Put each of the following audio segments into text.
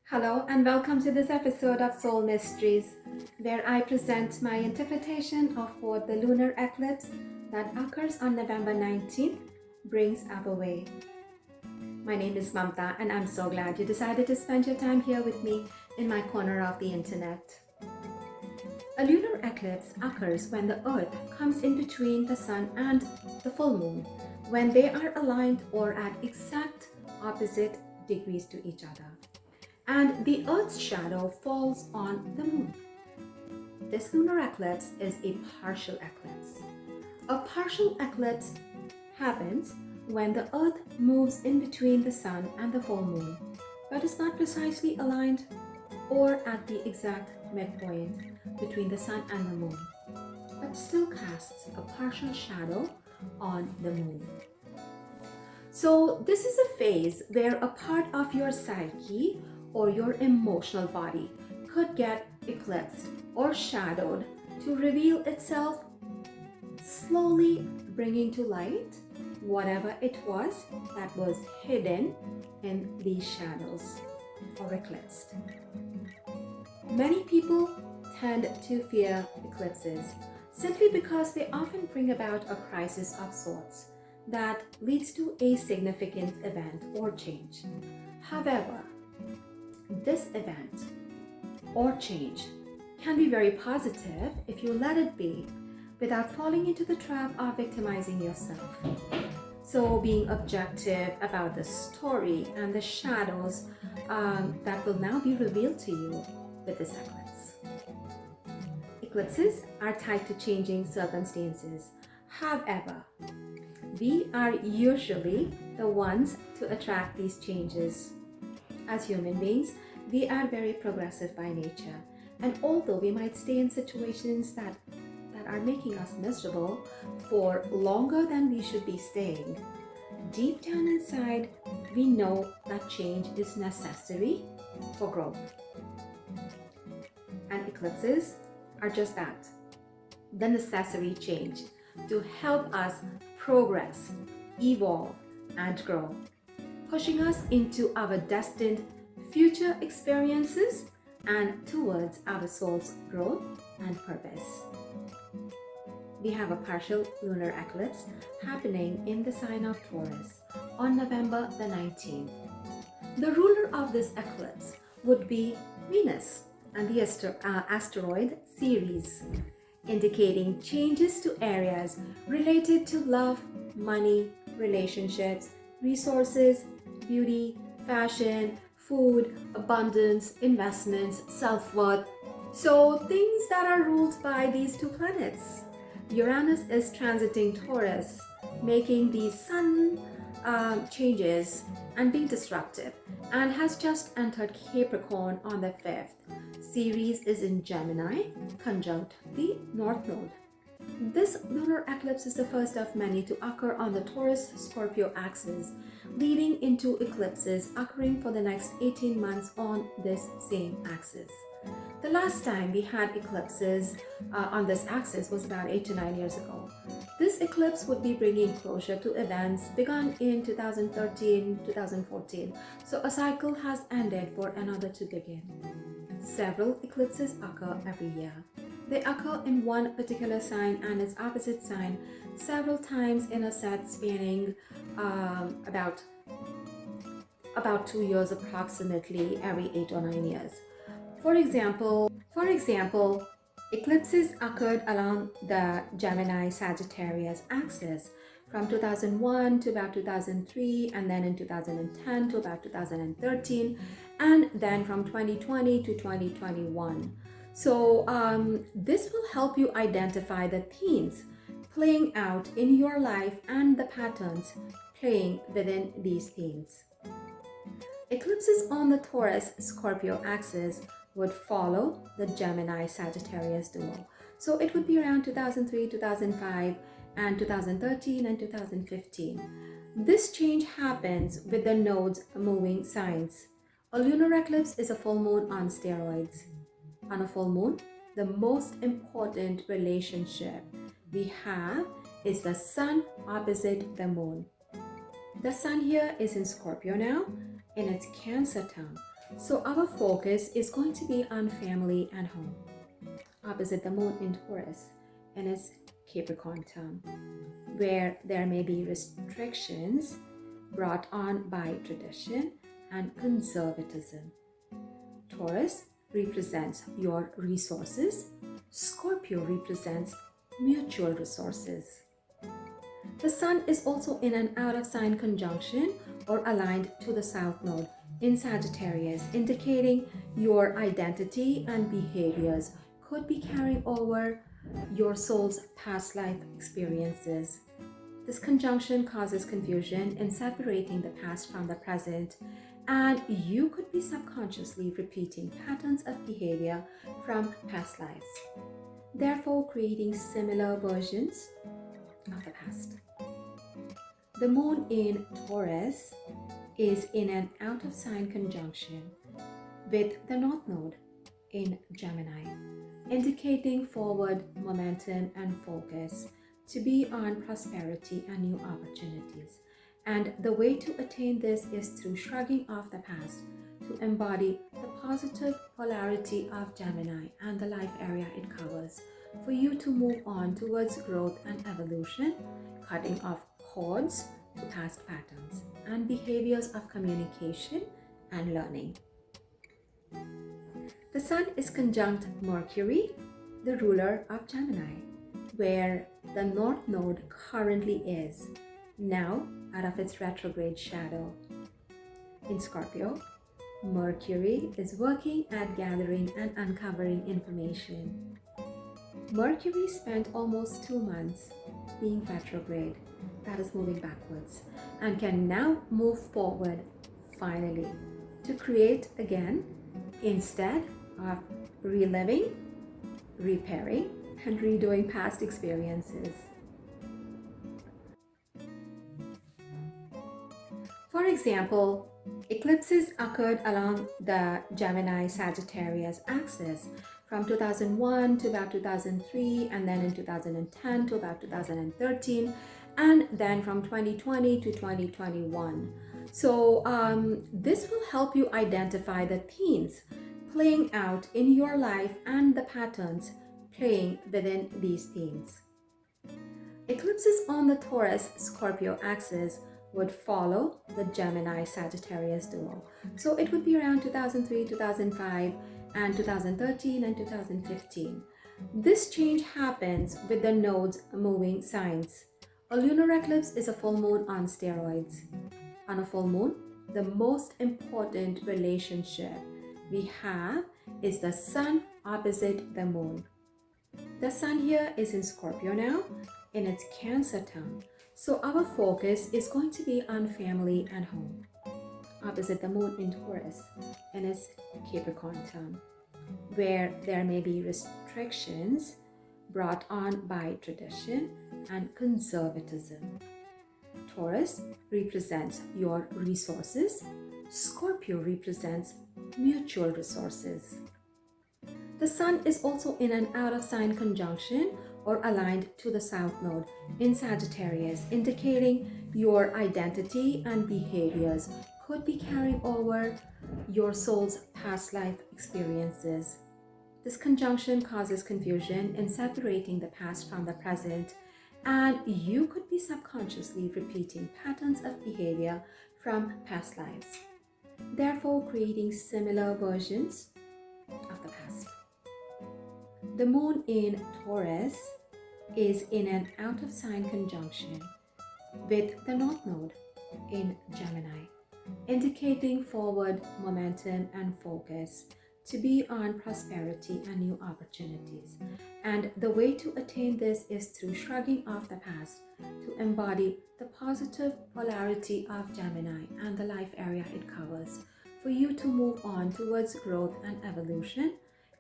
Hello and welcome to this episode of Soul Mysteries, where I present my interpretation of what the lunar eclipse that occurs on November 19th brings our way. My name is Mamta and I'm so glad you decided to spend your time here with me in my corner of the internet. A lunar eclipse occurs when the Earth comes in between the Sun and the full moon, when they are aligned or at exact opposite degrees to each other, and the Earth's shadow falls on the moon. This lunar eclipse is a partial eclipse. A partial eclipse happens when the Earth moves in between the Sun and the full moon, but is not precisely aligned or at the exact midpoint between the Sun and the moon, but still casts a partial shadow on the moon. So this is a phase where a part of your psyche or your emotional body could get eclipsed or shadowed to reveal itself, slowly bringing to light whatever it was that was hidden in these shadows or eclipsed. Many people tend to fear eclipses simply because they often bring about a crisis of sorts that leads to a significant event or change. However, this event or change can be very positive if you let it be without falling into the trap of victimizing yourself. So being objective about the story and the shadows that will now be revealed to you with this eclipse. Eclipses are tied to changing circumstances. However, we are usually the ones to attract these changes. As human beings, we are very progressive by nature, and although we might stay in situations that are making us miserable for longer than we should be staying, deep down inside, we know that change is necessary for growth. And eclipses are just that, the necessary change to help us progress, evolve, and grow, pushing us into our destined future experiences and towards our soul's growth and purpose. We have a partial lunar eclipse happening in the sign of Taurus on November the 19th. The ruler of this eclipse would be Venus and the asteroid Ceres, indicating changes to areas related to love, money, relationships, resources, beauty, fashion, food, abundance, investments, self-worth. So things that are ruled by these two planets. Uranus is transiting Taurus, making these sudden changes and being disruptive, and has just entered Capricorn on the 5th. Ceres is in Gemini, conjunct the North Node. This lunar eclipse is the first of many to occur on the Taurus-Scorpio axis, leading into eclipses occurring for the next 18 months on this same axis. The last time we had eclipses on this axis was about 8 to 9 years ago. This eclipse would be bringing closure to events begun in 2013, 2014, so a cycle has ended for another to begin. Several eclipses occur every year. They occur in one particular sign and its opposite sign several times in a set spanning about 2 years approximately, every 8 or 9 years. For example, eclipses occurred along the Gemini-Sagittarius axis from 2001 to about 2003, and then in 2010 to about 2013, and then from 2020 to 2021. So this will help you identify the themes playing out in your life and the patterns playing within these themes. Eclipses on the Taurus-Scorpio axis would follow the Gemini-Sagittarius duo. So it would be around 2003, 2005, and 2013 and 2015. This change happens with the nodes moving signs. A lunar eclipse is a full moon on steroids. On a full moon, the most important relationship we have is the Sun opposite the moon. The Sun here is in Scorpio now, in its Cancer term. So our focus is going to be on family and home, opposite the moon in Taurus and its Capricorn term, where there may be restrictions brought on by tradition and conservatism. Taurus represents your resources. Scorpio represents mutual resources. The Sun is also in an out of sign conjunction or aligned to the South Node in Sagittarius, indicating your identity and behaviors could be carrying over your soul's past life experiences. This conjunction causes confusion in separating the past from the present, and you could be subconsciously repeating patterns of behavior from past lives, therefore creating similar versions of the past. The moon in Taurus is in an out of sign conjunction with the North Node in Gemini, indicating forward momentum and focus to be on prosperity and new opportunities. And the way to attain this is through shrugging off the past to embody the positive polarity of Gemini and the life area it covers, for you to move on towards growth and evolution, cutting off cords to past patterns and behaviors of communication and learning. The Sun is conjunct Mercury, the ruler of Gemini, where the North Node currently is, now out of its retrograde shadow. In Scorpio, Mercury is working at gathering and uncovering information. Mercury spent almost 2 months being retrograde, that is moving backwards, and can now move forward finally to create again instead of reliving, repairing, and redoing past experiences. For example, eclipses occurred along the Gemini-Sagittarius axis from 2001 to about 2003, and then in 2010 to about 2013, and then from 2020 to 2021. So this will help you identify the themes playing out in your life and the patterns playing within these themes. Eclipses on the Taurus-Scorpio axis would follow the Gemini-Sagittarius duo. So it would be around 2003, 2005, and 2013 and 2015. This change happens with the nodes moving signs. A lunar eclipse is a full moon on steroids. On a full moon, the most important relationship we have is the Sun opposite the moon. The Sun here is in Scorpio now, in its Cancer term. So our focus is going to be on family and home, opposite the moon in Taurus and its Capricorn term, where there may be restrictions brought on by tradition and conservatism. Taurus represents your resources. Scorpio represents mutual resources. The Sun is also in an out of sign conjunction or aligned to the South Node in Sagittarius, indicating your identity and behaviors could be carrying over your soul's past life experiences. This conjunction causes confusion in separating the past from the present, and you could be subconsciously repeating patterns of behavior from past lives, therefore creating similar versions of the past. The moon in Taurus is in an out of sign conjunction with the North Node in Gemini, indicating forward momentum and focus to be on prosperity and new opportunities. And the way to attain this is through shrugging off the past to embody the positive polarity of Gemini and the life area it covers, for you to move on towards growth and evolution,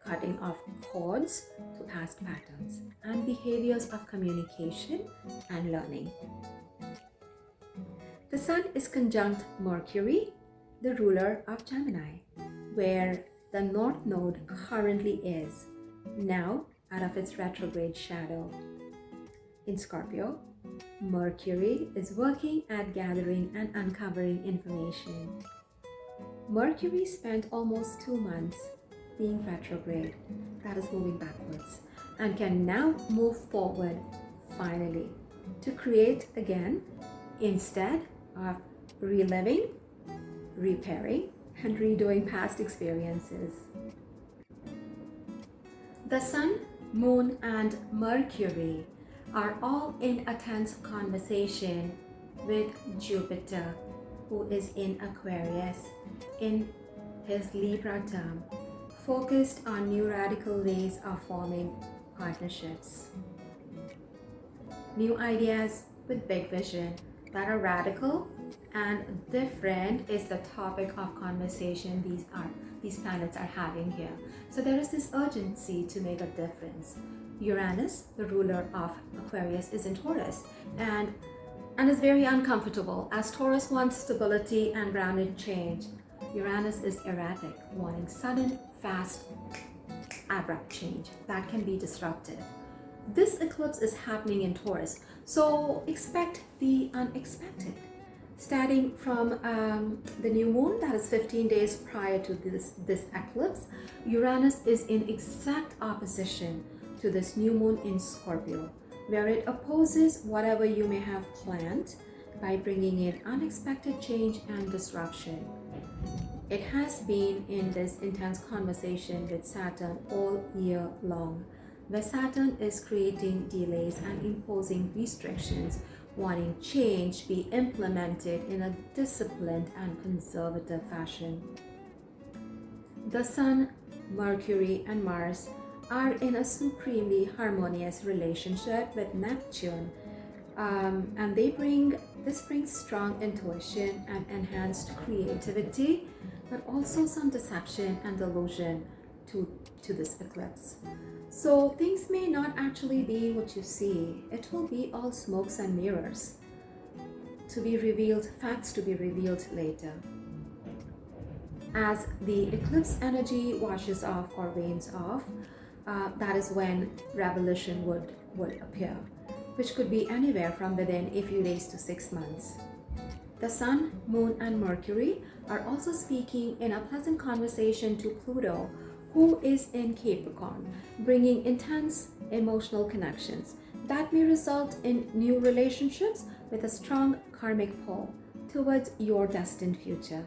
cutting off cords to past patterns and behaviors of communication and learning. The Sun is conjunct Mercury, the ruler of Gemini, where the North Node currently is, now out of its retrograde shadow. In Scorpio, Mercury is working at gathering and uncovering information. Mercury spent almost 2 months being retrograde, that is moving backwards, and can now move forward finally to create again instead of reliving, repairing, and redoing past experiences. The Sun, Moon, and Mercury are all in a tense conversation with Jupiter, who is in Aquarius in his Libra term, focused on new radical ways of forming partnerships. New ideas with big vision that are radical and different is the topic of conversation these planets are having here. So there is this urgency to make a difference. Uranus, the ruler of Aquarius, is in Taurus and is very uncomfortable, as Taurus wants stability and grounded change. Uranus is erratic, wanting sudden, fast, abrupt change that can be disruptive. This eclipse is happening in Taurus, so expect the unexpected. Starting from the new moon, that is 15 days prior to this eclipse, Uranus is in exact opposition to this new moon in Scorpio, where it opposes whatever you may have planned by bringing in unexpected change and disruption. It has been in this intense conversation with Saturn all year long, where Saturn is creating delays and imposing restrictions, wanting change be implemented in a disciplined and conservative fashion. The Sun, Mercury, and Mars are in a supremely harmonious relationship with Neptune, and this brings strong intuition and enhanced creativity, but also some deception and delusion to this eclipse. So things may not actually be what you see. It will be all smokes and mirrors to be revealed, facts to be revealed later. As the eclipse energy washes off or wanes off, that is when revelation would appear, which could be anywhere from within a few days to 6 months. The Sun, Moon, and Mercury are also speaking in a pleasant conversation to Pluto, who is in Capricorn, bringing intense emotional connections that may result in new relationships with a strong karmic pull towards your destined future.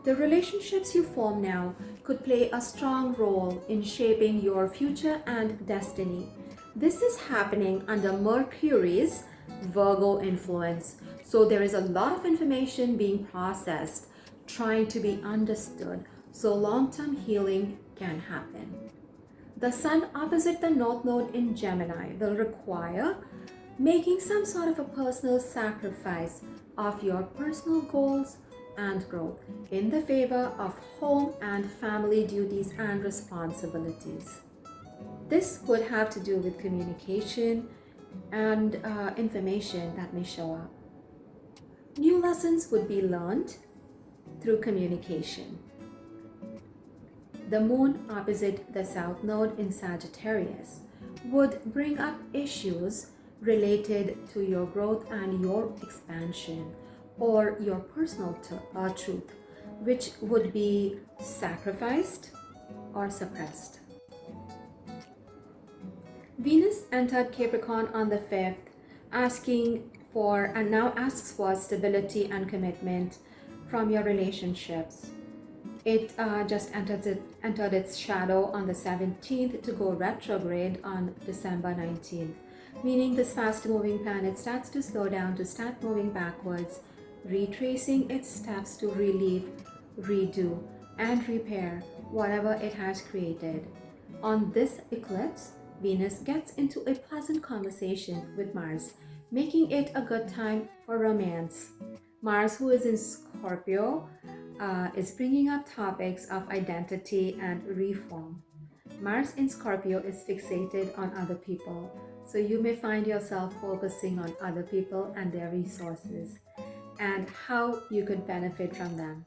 The relationships you form now could play a strong role in shaping your future and destiny. This is happening under Mercury's Virgo influence, so there is a lot of information being processed, trying to be understood, so long-term healing can happen. The Sun opposite the North Node in Gemini will require making some sort of a personal sacrifice of your personal goals and growth in the favor of home and family duties and responsibilities. This would have to do with communication and information that may show up. New lessons would be learned through communication. The Moon opposite the South Node in Sagittarius would bring up issues related to your growth and your expansion, or your personal truth, which would be sacrificed or suppressed. Venus entered Capricorn on the 5th, now asks for stability and commitment from your relationships. It just entered its shadow on the 17th to go retrograde on December 19th, meaning this fast-moving planet starts to slow down, to start moving backwards, retracing its steps to relieve, redo, and repair whatever it has created. On this eclipse, Venus gets into a pleasant conversation with Mars, making it a good time for romance. Mars, who is in Scorpio, is bringing up topics of identity and reform. Mars in Scorpio is fixated on other people, so you may find yourself focusing on other people and their resources and how you could benefit from them.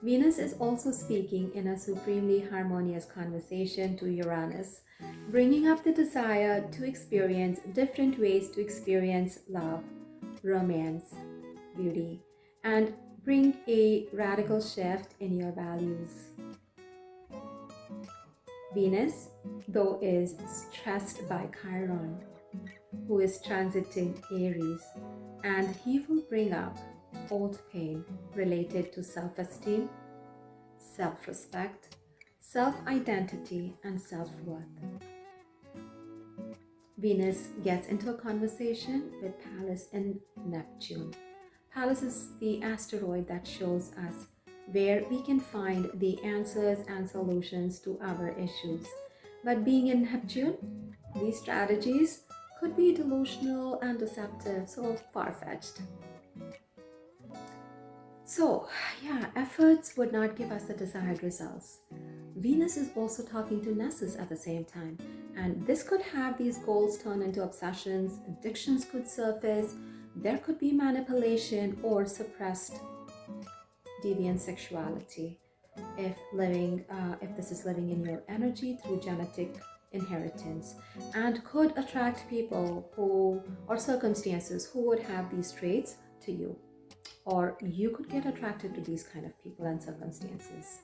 Venus is also speaking in a supremely harmonious conversation to Uranus, bringing up the desire to experience different ways to experience love, romance, beauty, and bring a radical shift in your values. Venus, though, is stressed by Chiron, who is transiting Aries, and he will bring up old pain related to self-esteem, self-respect, self-identity, and self-worth. Venus gets into a conversation with Pallas in Neptune. Pallas is the asteroid that shows us where we can find the answers and solutions to our issues. But being in Neptune, these strategies could be delusional and deceptive, so far-fetched. So, efforts would not give us the desired results. Venus is also talking to Nessus at the same time, and this could have these goals turn into obsessions, addictions could surface, there could be manipulation or suppressed deviant sexuality if this is living in your energy through genetic inheritance, and could attract people or circumstances who would have these traits to you, or you could get attracted to these kind of people and circumstances.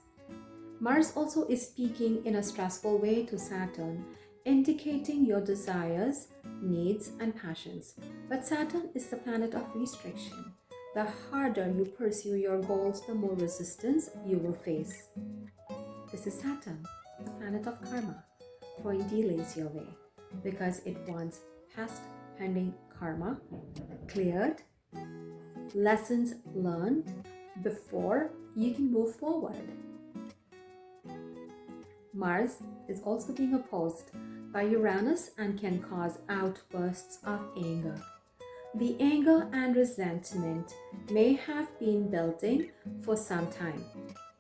Mars also is speaking in a stressful way to Saturn, indicating your desires, needs, and passions. But Saturn is the planet of restriction. The harder you pursue your goals, the more resistance you will face. This is Saturn, the planet of karma, throwing delays your way because it wants past pending karma cleared, lessons learned before you can move forward. Mars is also being opposed by Uranus and can cause outbursts of anger. The anger and resentment may have been building for some time.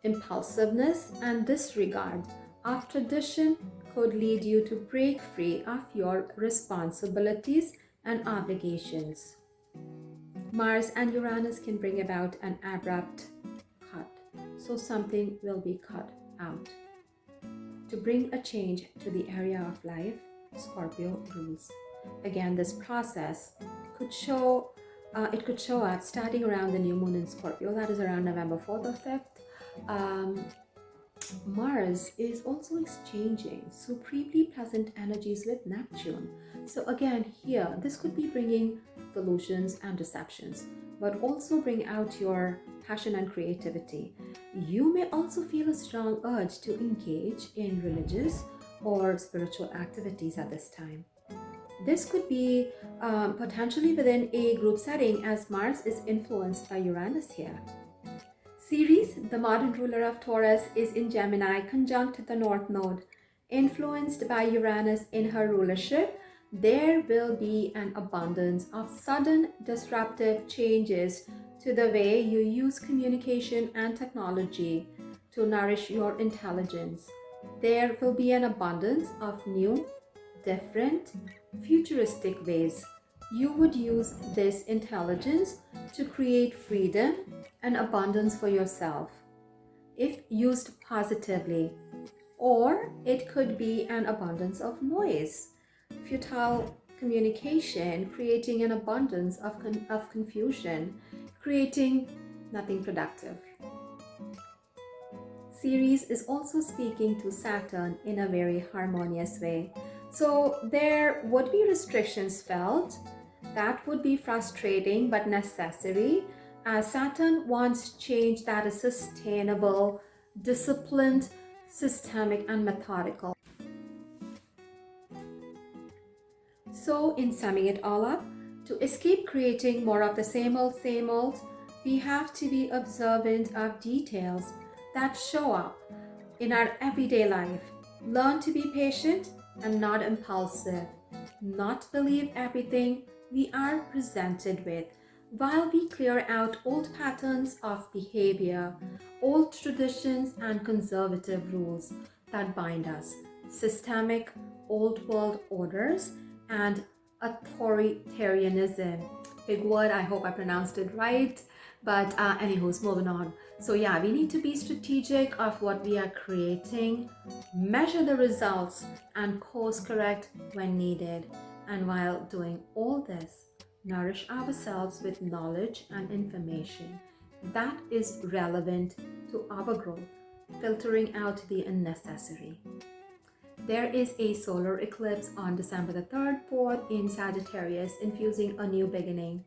Impulsiveness and disregard of tradition could lead you to break free of your responsibilities and obligations. Mars and Uranus can bring about an abrupt cut, so something will be cut out. To bring a change to the area of life, Scorpio rules. Again, this process could show up starting around the new moon in Scorpio, that is around November 4th or 5th. Mars is also exchanging supremely pleasant energies with Neptune. So again, here, this could be bringing delusions and deceptions, but also bring out your passion and creativity. You may also feel a strong urge to engage in religious or spiritual activities at this time. This could be potentially within a group setting, as Mars is influenced by Uranus here. Ceres, the modern ruler of Taurus, is in Gemini conjunct the North Node. Influenced by Uranus in her rulership, there will be an abundance of sudden disruptive changes to the way you use communication and technology to nourish your intelligence. There will be an abundance of new, different, futuristic ways you would use this intelligence to create freedom and abundance for yourself, if used positively. Or it could be an abundance of noise, futile communication, creating an abundance of confusion, creating nothing productive. Ceres is also speaking to Saturn in a very harmonious way. So there would be restrictions felt. That would be frustrating but necessary, as Saturn wants change that is sustainable, disciplined, systemic, and methodical. So in summing it all up, to escape creating more of the same old, we have to be observant of details that show up in our everyday life. Learn to be patient and not impulsive. Not believe everything we are presented with, while we clear out old patterns of behavior, old traditions and conservative rules that bind us, systemic old world orders and authoritarianism. Big word, I hope I pronounced it right. But anywho's moving on. So yeah, we need to be strategic of what we are creating, measure the results, and course correct when needed. And while doing all this, nourish ourselves with knowledge and information. that is relevant to our growth, filtering out the unnecessary. There is a solar eclipse on December the 3rd, 4th in Sagittarius, infusing a new beginning.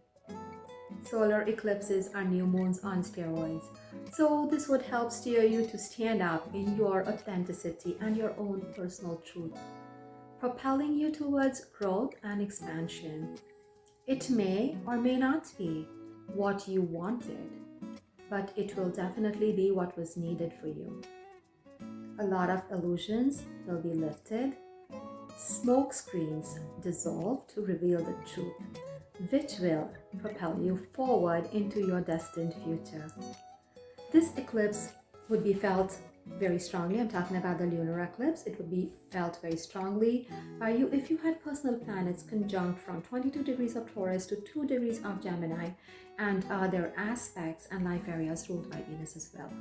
Solar eclipses are new moons on steroids. So this would help steer you to stand up in your authenticity and your own personal truth, propelling you towards growth and expansion. It may or may not be what you wanted, but it will definitely be what was needed for you. A lot of illusions will be lifted, smoke screens dissolve to reveal the truth, which will propel you forward into your destined future. This eclipse would be felt very strongly. I'm talking about the lunar eclipse. It would be felt very strongly by you if you had personal planets conjunct from 22 degrees of Taurus to 2 degrees of Gemini, and their aspects and life areas ruled by Venus as well.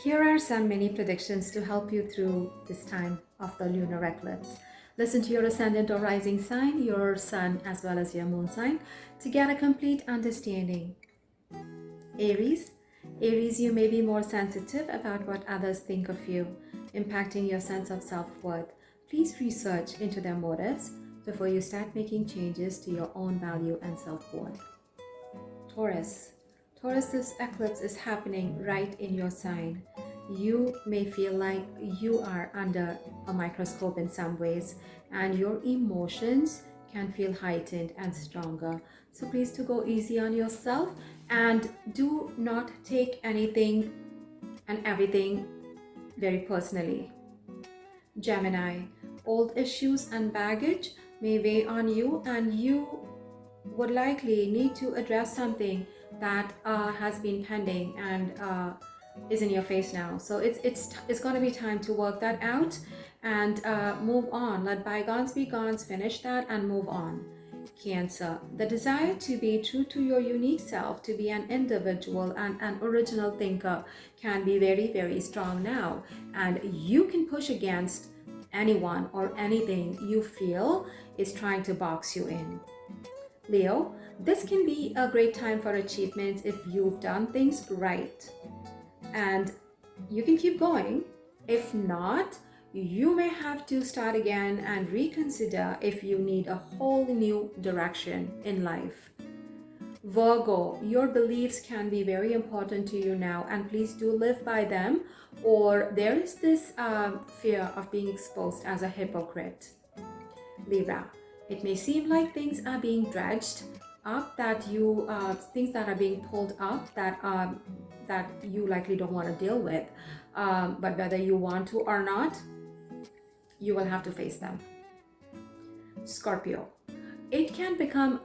Here are some mini predictions to help you through this time of the lunar eclipse. Listen to your ascendant or rising sign, your sun as well as your moon sign, to get a complete understanding. Aries, you may be more sensitive about what others think of you, impacting your sense of self-worth. Please research into their motives before you start making changes to your own value and self-worth. Taurus, this eclipse is happening right in your sign. You may feel like you are under a microscope in some ways, and your emotions can feel heightened and stronger. So please do go easy on yourself and do not take anything and everything very personally. Gemini, old issues and baggage may weigh on you, and you would likely need to address something that has been pending and is in your face now. So it's going to be time to work that out and move on. Let bygones be gones, finish that and move on. Cancer, the desire to be true to your unique self, to be an individual and an original thinker can be very, very strong now, and you can push against anyone or anything you feel is trying to box you in. Leo, this can be a great time for achievements if you've done things right, and you can keep going. If not, you may have to start again and reconsider if you need a whole new direction in life. Virgo, your beliefs can be very important to you now, and please do live by them, or there is this fear of being exposed as a hypocrite. Libra, it may seem like things are being dredged up, that you things that are being pulled up that you likely don't want to deal with, but whether you want to or not, you will have to face them. Scorpio, it can become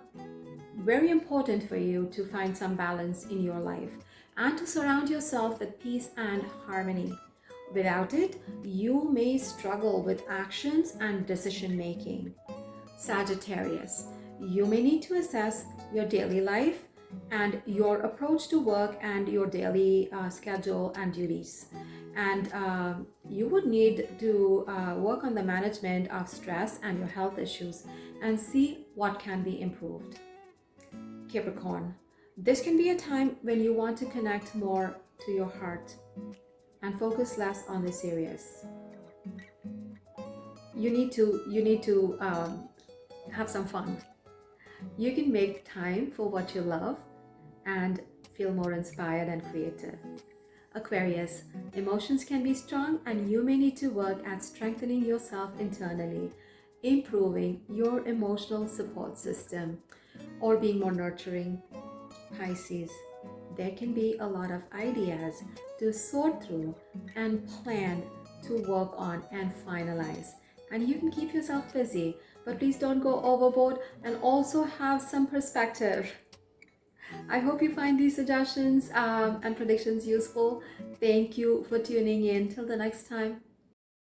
very important for you to find some balance in your life and to surround yourself with peace and harmony. Without it, you may struggle with actions and decision making. Sagittarius, you may need to assess your daily life and your approach to work and your daily schedule and duties. And you would need to work on the management of stress and your health issues and see what can be improved. Capricorn, this can be a time when you want to connect more to your heart and focus less on the serious. You need to have some fun. You can make time for what you love and feel more inspired and creative. Aquarius, emotions can be strong and you may need to work at strengthening yourself internally, improving your emotional support system, or being more nurturing. Pisces, there can be a lot of ideas to sort through and plan to work on and finalize. And you can keep yourself busy, but please don't go overboard, and also have some perspective. I hope you find these suggestions and predictions useful. Thank you for tuning in. Till the next time.